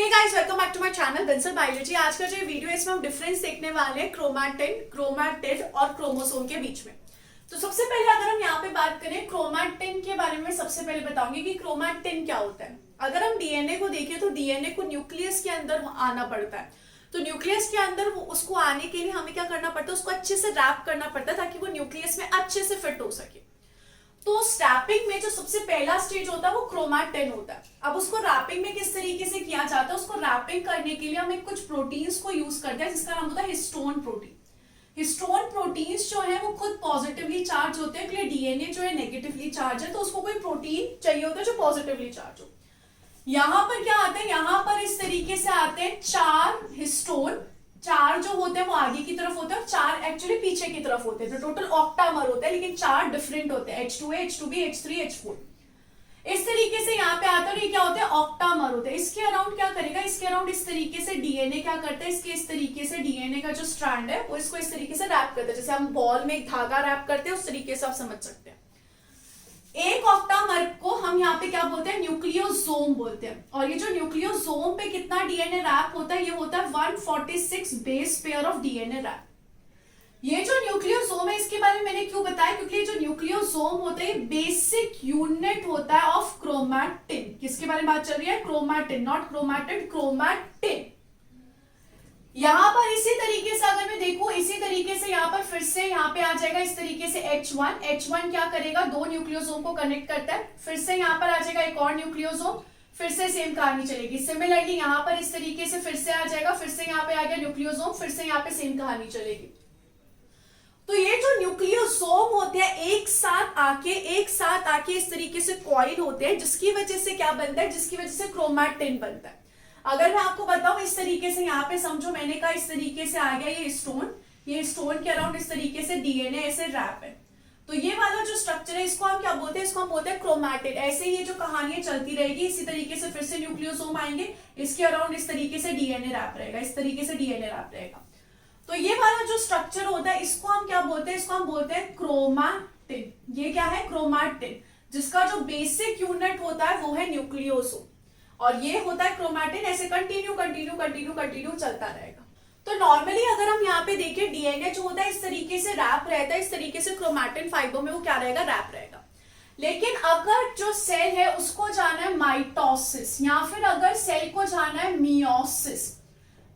Hey guys, welcome back to my channel Bansal biology. आज का जो वीडियो है इसमें हम डिफरेंस देखने वाले हैं क्रोमैटिन और क्रोमोसोम के बीच में। तो सबसे पहले अगर हम यहाँ पे बात करें क्रोमैटिन के बारे में, सबसे पहले बताऊंगी कि क्रोमैटिन क्या होता है। अगर हम डीएनए को देखें तो डीएनए को न्यूक्लियस के अंदर आना पड़ता है। तो न्यूक्लियस के अंदर उसको आने के लिए हमें क्या करना पड़ता है, उसको अच्छे से रैप करना पड़ता है ताकि वो न्यूक्लियस में अच्छे से फिट हो सके। तो रैपिंग में जो सबसे पहला स्टेज होता है वो क्रोमैटिन होता है। अब उसको रैपिंग में किस तरीके से किया जाता है, उसको रैपिंग करने के लिए हम कुछ प्रोटीन्स को यूज करते हैं जिसका नाम होता है हिस्टोन प्रोटीन। हिस्टोन प्रोटीन्स जो है वो खुद पॉजिटिवली चार्ज होते हैं, इसलिए डीएनए जो है नेगेटिवली चार्ज है, तो उसको कोई प्रोटीन चाहिए होता है जो पॉजिटिवली चार्ज हो। यहाँ पर क्या आता है, यहाँ पर इस तरीके से आते हैं चार हिस्टोन। चार जो होते हैं वो आगे की तरफ होते हैं और चार एक्चुअली पीछे की तरफ होते हैं। तो टोटल ऑक्टामर होते हैं, लेकिन चार डिफरेंट होते हैं, H2A, H2B, H3, H4। इस तरीके से यहाँ पे आता है। ये क्या होते हैं, ऑक्टामर होते हैं। इसके अराउंड क्या करेगा, इसके अराउंड इस तरीके से डीएनए क्या करता है, इसके इस तरीके से डीएनए का जो स्ट्रैंड है वो इसको इस तरीके से रैप करता है, जैसे हम बॉल में एक धागा रैप करते हैं उस तरीके से आप समझ सकते हैं। एक ऑक्टामर को हम यहाँ पे क्या बोलते हैं, न्यूक्लियोसोम बोलते हैं। और ये जो न्यूक्लियोसोम पे कितना डीएनए रैप होता है, ये होता है 146 base pair of DNA wrap. ये जो न्यूक्लियोसोम है इसके बारे में मैंने क्यों बताया, क्योंकि ये जो न्यूक्लियोसोम होता है बेसिक यूनिट होता है ऑफ क्रोमैटिन। किसके बारे में बात चल रही है, क्रोमैटिन, नॉट क्रोमैटिड, क्रोमैटिन। यहां पर इसी तरीके से अगर मैं देखूं, इसी तरीके से यहाँ पर फिर से यहाँ पे आ जाएगा इस तरीके से H1 क्या करेगा, दो न्यूक्लियोसोम को कनेक्ट करता है। फिर से यहाँ पर आ जाएगा एक और न्यूक्लियोसोम, फिर से सेम कहानी चलेगी। सिमिलरली यहाँ पर इस तरीके से फिर से आ जाएगा, फिर से यहाँ पे आ गया न्यूक्लियोसोम, फिर से यहाँ पे सेम कहानी चलेगी। तो ये जो न्यूक्लियोसोम होते हैं एक साथ आके इस तरीके से कॉइल होते हैं, जिसकी वजह से क्या बनता है, जिसकी वजह से क्रोमैटिन बनता है। अगर मैं आपको बताऊं इस तरीके से, यहाँ पे समझो मैंने कहा इस तरीके से आ गया ये स्टोन के अराउंड इस तरीके से डीएनए ऐसे रैप है। तो ये वाला जो स्ट्रक्चर है इसको हम क्या बोलते हैं, इसको हम बोलते हैं क्रोमैटिन। ऐसे ही ये जो कहानियां चलती रहेगी, इसी तरीके से फिर से न्यूक्लियोसोम आएंगे, इसके अराउंड इस तरीके से डीएनए रैप रहेगा, इस तरीके से डीएनए रैप रहेगा। तो ये वाला जो स्ट्रक्चर होता है इसको हम क्या बोलते हैं, इसको हम बोलते हैं क्रोमैटिन। ये क्या है, क्रोमैटिन, जिसका जो बेसिक यूनिट होता है वो है न्यूक्लियोसोम, और ये होता है क्रोमैटिन। ऐसे कंटिन्यू चलता रहेगा। तो नॉर्मली अगर हम यहाँ पे देखें, डीएनए जो होता है इस तरीके से रैप रहता है, इस तरीके से क्रोमैटिन फाइबर में वो क्या रहेगा, रैप रहेगा। लेकिन अगर जो सेल है उसको जाना है माइटोसिस, या फिर अगर सेल को जाना है मियोसिस।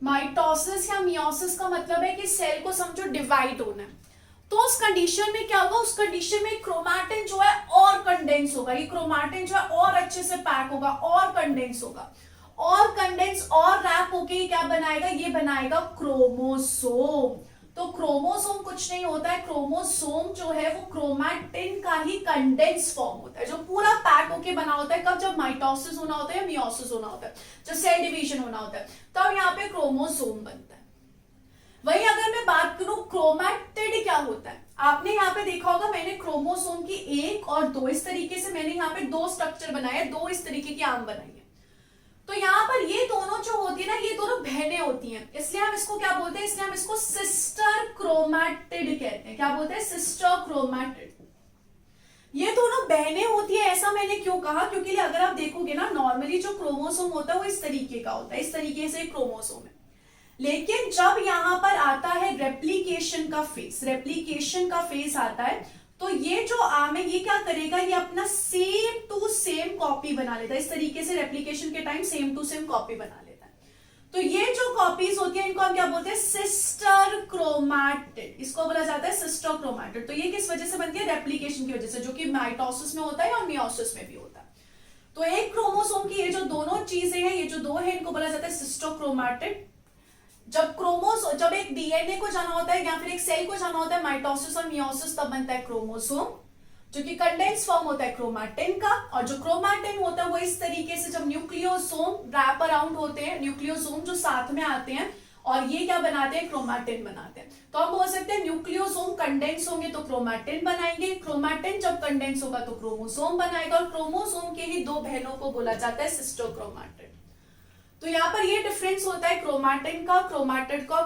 माइटोसिस या मियोसिस का मतलब है कि सेल को समझो डिवाइड होना है। तो उस कंडीशन में क्या होगा, उस कंडीशन में क्रोमैटिन जो है और कंडेंस होगा, ये क्रोमैटिन जो है और अच्छे से पैक होगा और कंडेंस होगा, और कंडेंस और रैप होके क्या बनाएगा, ये बनाएगा क्रोमोसोम। तो क्रोमोसोम कुछ नहीं होता है, क्रोमोसोम जो है वो क्रोमैटिन का ही कंडेंस फॉर्म होता है, जो पूरा पैक होके बना होता है। कब, जब माइटोसिस होना होता है या मियोसिस होना होता है, जब सेल डिवीजन होना होता है, तब यहाँ पे क्रोमोसोम बनता है। वही अगर मैं बात करूं क्रोमैटिड क्या होता है, आपने यहाँ पे देखा होगा मैंने क्रोमोसोम की एक और दो, इस तरीके से मैंने यहाँ पे दो स्ट्रक्चर बनाए, दो इस तरीके की आर्म बनाई है। तो यहाँ पर ये दोनों जो होती है ना, ये दोनों बहनें होती हैं, इसलिए हम इसको क्या बोलते हैं, इसलिए हम इसको सिस्टर क्रोमैटिड कहते हैं। क्या बोलते हैं, सिस्टर क्रोमैटिड। ये दोनों बहनें होती है। ऐसा मैंने क्यों कहा, क्योंकि अगर आप देखोगे ना, नॉर्मली जो क्रोमोसोम होता है वो इस तरीके का होता है, इस तरीके से क्रोमोसोम है। लेकिन जब यहां पर आता है रेप्लिकेशन का फेज आता है, तो ये जो आर्म है ये क्या करेगा, ये अपना सेम टू सेम कॉपी बना लेता है। इस तरीके से रेप्लिकेशन के time same to same copy बना लेता है। तो ये जो कॉपीज होती है इनको हम क्या बोलते हैं, सिस्टर क्रोमैटिड। इसको बोला जाता है सिस्टर क्रोमैटिड। तो ये किस वजह से बनती है, रेप्लिकेशन की वजह से, जो कि माइटोसिस में होता है और मियोसिस में भी होता है। तो एक क्रोमोसोम की ये जो दोनों चीजें हैं, ये जो दो है, इनको बोला जाता है सिस्टर क्रोमैटिड। जब एक डीएनए को जाना होता है या फिर एक सेल को जाना होता है माइटोसिस और मियोसिस, तब बनता है क्रोमोसोम, जो कि कंडेंस फॉर्म होता है क्रोमैटिन का। और जो क्रोमैटिन होता है वो इस तरीके से, जब न्यूक्लियोसोम रैप अराउंड होते हैं, न्यूक्लियोसोम जो साथ में आते हैं और ये क्या बनाते हैं, क्रोमैटिन बनाते हैं। तो हम बोल सकते हैं न्यूक्लियोसोम कंडेंस होंगे तो क्रोमैटिन बनाएंगे, क्रोमैटिन जब कंडेंस होगा तो क्रोमोसोम बनाएगा, और क्रोमोसोम के ही दो बहनों को बोला जाता है सिस्टर क्रोमैटिड। तो यहाँ पर ये डिफरेंस होता है क्रोमैटिन का, क्रोमैटिड का,